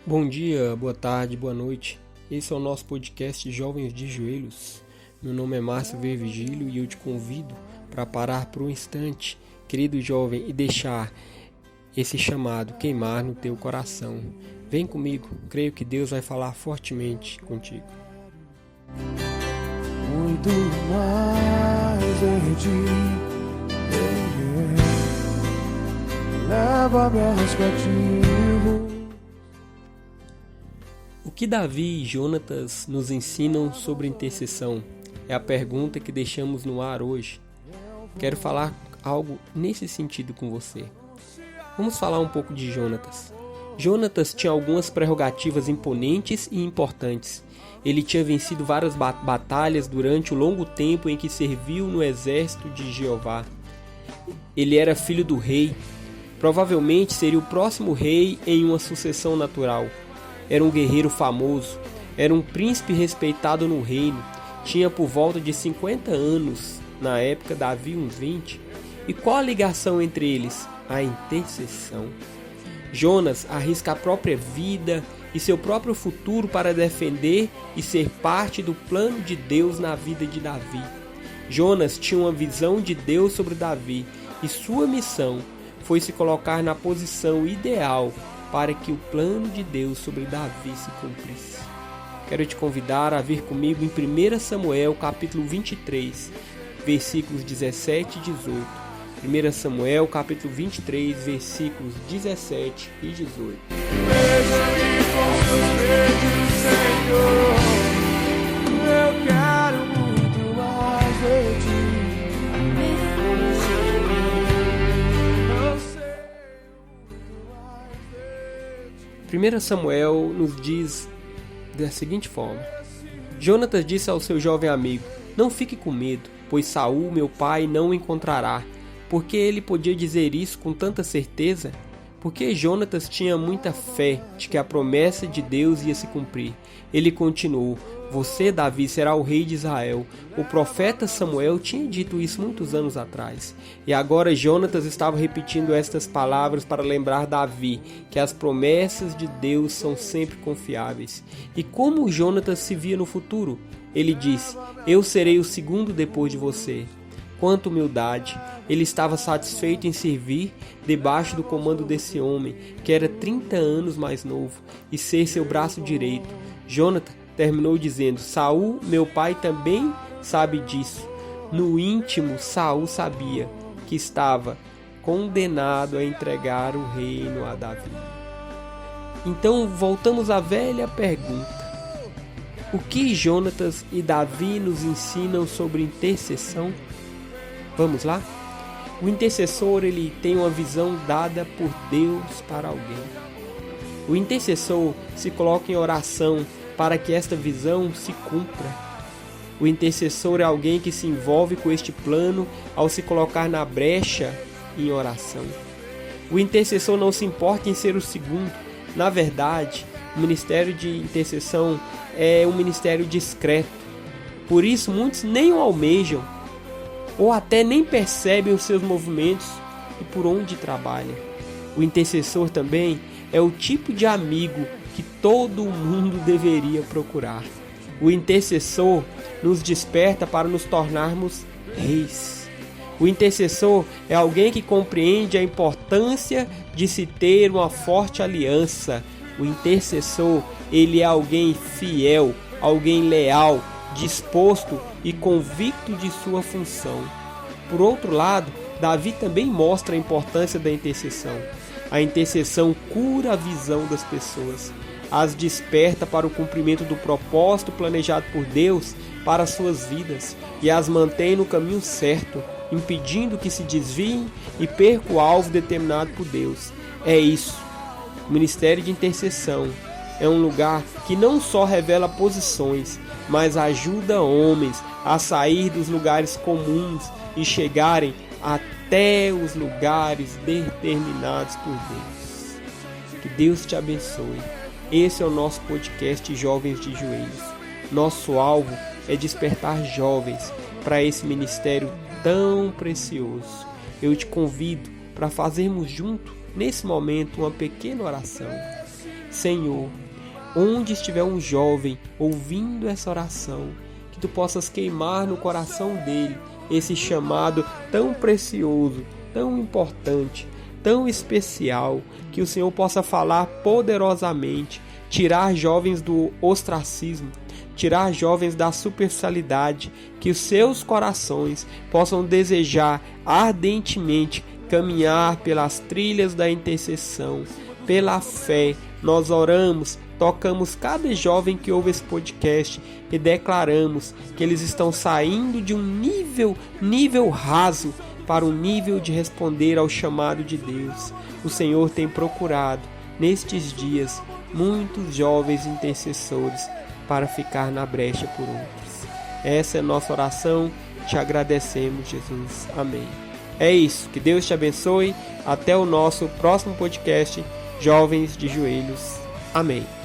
Bom dia, boa tarde, boa noite. Esse é o nosso podcast Jovens de Joelhos. Meu nome é Márcio V. Vigílio e eu te convido para parar por um instante, querido jovem, e deixar esse chamado queimar no teu coração. Vem comigo, creio que Deus vai falar fortemente contigo. Muito mais de ti, leva-me aos cativos. O que Davi e Jonatas nos ensinam sobre intercessão? É a pergunta que deixamos no ar hoje. Quero falar algo nesse sentido com você. Vamos falar um pouco de Jonatas. Jonatas tinha algumas prerrogativas imponentes e importantes. Ele tinha vencido várias batalhas durante o longo tempo em que serviu no exército de Jeová. Ele era filho do rei. Provavelmente seria o próximo rei em uma sucessão natural. Era um guerreiro famoso. Era um príncipe respeitado no reino. Tinha por volta de 50 anos. Na época, Davi uns 20. E qual a ligação entre eles? A intercessão. Jonas arrisca a própria vida e seu próprio futuro para defender e ser parte do plano de Deus na vida de Davi. Jonas tinha uma visão de Deus sobre Davi e sua missão foi se colocar na posição ideal para que o plano de Deus sobre Davi se cumprisse. Quero te convidar a vir comigo em 1 Samuel capítulo 23, versículos 17 e 18. 1 Samuel capítulo 23, versículos 17 e 18. Veja-me com seus beijos, Senhor. Eu quero muito mais de ti. Eu sei muito mais de ti. 1 Samuel nos diz da seguinte forma: Jonatas disse ao seu jovem amigo: Não fique com medo, pois Saul, meu pai, não o encontrará. Por que ele podia dizer isso com tanta certeza? Porque Jonatas tinha muita fé de que a promessa de Deus ia se cumprir. Ele continuou: Você, Davi, será o rei de Israel. O profeta Samuel tinha dito isso muitos anos atrás. E agora Jonatas estava repetindo estas palavras para lembrar Davi que as promessas de Deus são sempre confiáveis. E como Jonatas se via no futuro? Ele disse: Eu serei o segundo depois de você. Quanta humildade! Ele estava satisfeito em servir debaixo do comando desse homem, que era 30 anos mais novo, e ser seu braço direito. Jonatas terminou dizendo: Saul, meu pai, também sabe disso. No íntimo, Saul sabia que estava condenado a entregar o reino a Davi. Então, voltamos à velha pergunta: o que Jonatas e Davi nos ensinam sobre intercessão? Vamos lá? O intercessor, ele tem uma visão dada por Deus para alguém. O intercessor se coloca em oração para que esta visão se cumpra. O intercessor é alguém que se envolve com este plano ao se colocar na brecha em oração. O intercessor não se importa em ser o segundo. Na verdade, o ministério de intercessão é um ministério discreto. Por isso, muitos nem o almejam, ou até nem percebem os seus movimentos e por onde trabalha. O intercessor também é o tipo de amigo que todo mundo deveria procurar. O intercessor nos desperta para nos tornarmos reis. O intercessor é alguém que compreende a importância de se ter uma forte aliança. O intercessor, ele é alguém fiel, alguém leal, disposto e convicto de sua função. Por outro lado, Davi também mostra a importância da intercessão. A intercessão cura a visão das pessoas, as desperta para o cumprimento do propósito planejado por Deus para suas vidas e as mantém no caminho certo, impedindo que se desviem e percam o alvo determinado por Deus. É isso. O ministério de intercessão é um lugar que não só revela posições, mas ajuda homens a sair dos lugares comuns e chegarem até os lugares determinados por Deus. Que Deus te abençoe. Esse é o nosso podcast Jovens de Joelhos. Nosso alvo é despertar jovens para esse ministério tão precioso. Eu te convido para fazermos junto, nesse momento, uma pequena oração. Senhor, onde estiver um jovem ouvindo essa oração, que Tu possas queimar no coração dele esse chamado tão precioso, tão importante, tão especial, que o Senhor possa falar poderosamente, tirar jovens do ostracismo, tirar jovens da superficialidade, que os seus corações possam desejar ardentemente caminhar pelas trilhas da intercessão, pela fé. Nós oramos, tocamos cada jovem que ouve esse podcast e declaramos que eles estão saindo de um nível raso para um nível de responder ao chamado de Deus. O Senhor tem procurado, nestes dias, muitos jovens intercessores para ficar na brecha por outros. Essa é a nossa oração, te agradecemos, Jesus. Amém. É isso, que Deus te abençoe. Até o nosso próximo podcast, Jovens de Joelhos. Amém.